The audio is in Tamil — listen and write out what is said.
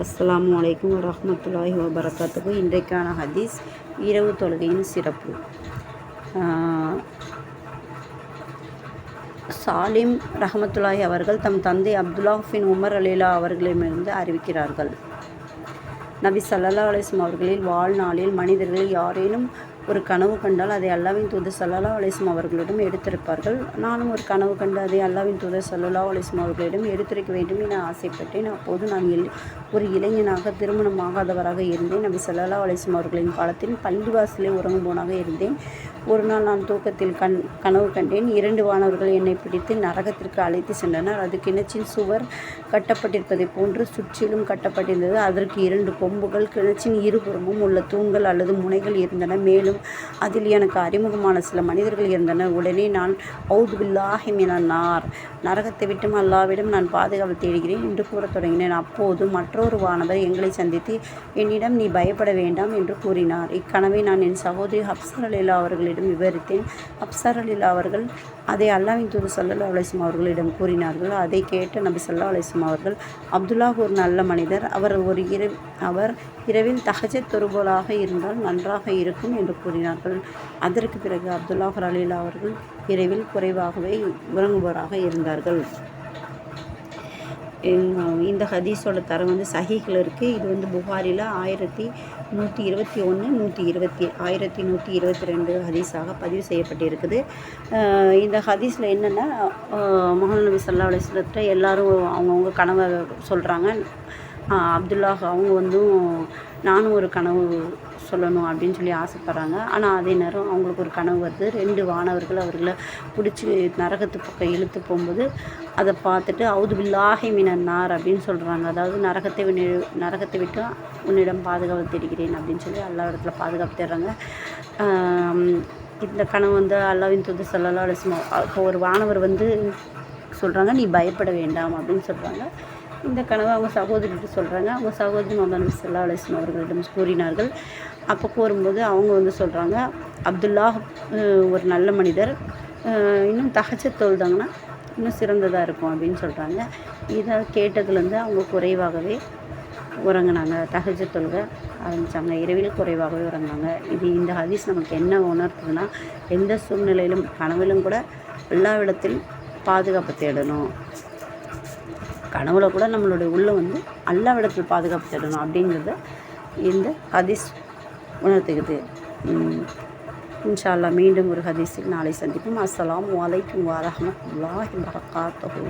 அஸ்ஸலாமு அலைக்கும் வரஹ்மத்துல்லாஹி வபரகாத்துஹு. இன்றைக்கான ஹதீஸ் இரவு தொழுகையின் சிறப்பு. சாலிம் ரஹமத்துல்லாஹி அவர்கள் தம் தந்தை அப்துல்லாஹ் பின் உமர் அலிலா அவர்களிடமிருந்து அறிவிக்கிறார்கள். நபி ஸல்லல்லாஹு அலைஹி வஸல்லம் அவர்களில் வாழ்நாளில் மனிதர்கள் யாரேனும் ஒரு கனவு கண்டால் அதை அல்லாஹ்வின் தூதர் ஸல்லல்லாஹு அலைஹி வஸல்லம் அவர்களிடம் எடுத்திருப்பார்கள். நானும் ஒரு கனவு கண்டு அதை அல்லாஹ்வின் தூதர் ஸல்லல்லாஹு அலைஹி வஸல்லம் அவர்களிடம் எடுத்துரைக்க வேண்டும் என ஆசைப்பட்டேன். அப்போது நான் ஒரு இளைஞனாக திருமணமாகாதவராக இருந்தேன். நபி ஸல்லல்லாஹு அலைஹி வஸல்லம் அவர்களின் காலத்தில் பள்ளிவாசலில் உறங்கும்போனாக இருந்தேன். ஒரு நாள் நான் தூக்கத்தில் கனவு கண்டேன். 2 வானவர்கள் என்னை பிடித்து நரகத்திற்கு அழைத்து சென்றனர். அது கிணற்றின் சுவர் கட்டப்பட்டிருப்பதை போன்று சுற்றிலும் கட்டப்பட்டிருந்தது. அதற்கு 2 கொம்புகள், கிணற்றின் இருபுறமும் உள்ள தூண்கள் அல்லது முனைகள் இருந்தன. மேலும் அதில் எனக்கு அறிமுகமான சில மனிதர்கள் இருந்தனர். உடனே நான் அவுது பில்லாஹி மினன் நார், நரகத்தை விட்டும் அல்லாஹ்விடம் நான் பாதுகாப்பு தேடுகிறேன் என்று கூறத் தொடங்கினேன். அப்போது மற்றொரு வானவர் எங்களை சந்தித்து என்னிடம் நீ பயப்பட வேண்டாம் என்று கூறினார். இக்கனவை நான் என் சகோதரி ஹப்ஸா ரலியல்லாஹு அவர்களிடம் விவரித்தேன். ஹப்ஸா ரலியல்லாஹு அவர்கள் அதை அல்லாஹ்வின் தூதர் ஸல்லல்லாஹு அலைஹி வஸல்லம் அவர்களிடம் கூறினார்கள். அதை கேட்ட நபி ஸல்லல்லாஹு அலைஹி வஸல்லம் அவர்கள், அப்துல்லாஹ் ஒரு நல்ல மனிதர், அவர் இரவில் தஹஜ்ஜத் தொழுபவராக இருந்தால் நன்றாக இருக்கும் என்று கூறினார்கள். அதற்கு பிறகு அப்துல்லாஹ் ரலியல்லாஹு அவர்கள் இரவில் குறைவாகவே உறங்குபவராக இருந்தார்கள். இந்த ஹதீஸோட தரம் சஹீஹில் இருக்குது. இது புகாரில் 1121 ஹதீஸாக பதிவு செய்யப்பட்டிருக்குது. இந்த ஹதீஸில் என்னென்னா, முஹம்மது நபி ஸல்லல்லாஹு அலைஹி வஸல்லம் எல்லோரும் அவங்கவுங்க கனவை சொல்கிறாங்க. அப்துல்லாஹ் அவங்க நானும் ஒரு கனவு சொல்லணும் அப்படின்னு சொல்லி ஆசைப்பட்றாங்க. ஆனால் அதே நேரம் அவங்களுக்கு ஒரு கனவு வருது. 2 வானவர்கள் அவர்களை பிடிச்சி நரகத்து பக்கம் இழுத்து போகும்போது அதை பார்த்துட்டு அவுது பில்லாஹி மினன் நார் அப்படின்னு சொல்கிறாங்க. அதாவது நரகத்தை விட்டு உன்னிடம் பாதுகாப்பு தேடுகிறேன் அப்படின்னு சொல்லி அல்லாஹ் இடத்துல பாதுகாப்பு தேடுறாங்க. இந்த கனவு அல்லாஹ்வின் தூதர் ஸல்லல்லாஹு அலைஹி வஸல்லம் அப்போ ஒரு வானவர் சொல்கிறாங்க, நீ பயப்பட வேண்டாம் அப்படின்னு சொல்கிறாங்க. இந்த கனவை அவங்க சகோதரிகிட்ட சொல்கிறாங்க. அவங்க சகோதரி முஹம்மது நபி ஸல்லல்லாஹு அலைஹி வஸல்லம் அவர்களிடம் கூறினார்கள். அப்போ கூறும்போது அவங்க சொல்கிறாங்க, அப்துல்லாஹ் ஒரு நல்ல மனிதர், இன்னும் தஹஜ்ஜத் தொழுதாங்கன்னா இன்னும் சிறந்ததாக இருக்கும் அப்படின்னு சொல்கிறாங்க. இதை கேட்டதுலேருந்து அவங்க குறைவாகவே உறங்கினாங்க. தஹஜ்ஜத் தொழுக ஆரம்பித்தாங்க. இரவில் குறைவாகவே உறங்கினாங்க. இந்த ஹதீஸ் நமக்கு என்ன உணர்த்துதுன்னா, எந்த சூழ்நிலையிலும் கனவிலும் கூட எல்லாவிடத்தில் பாதுகாப்பு தேடணும். கனவுல கூட நம்மளுடைய உள்ள அல்லாஹ்விடத்தில் பாதுகாப்பு தேடணும் அப்படிங்கிறத இந்த ஹதீஸ் உணர்த்துக்குது. இன்ஷா அல்லாஹ் மீண்டும் ஒரு ஹதீஸில் நாளை சந்திப்போம். அஸ்ஸலாமு அலைக்கும் வரஹ்மத்துல்லாஹி வபரகாத்துஹு.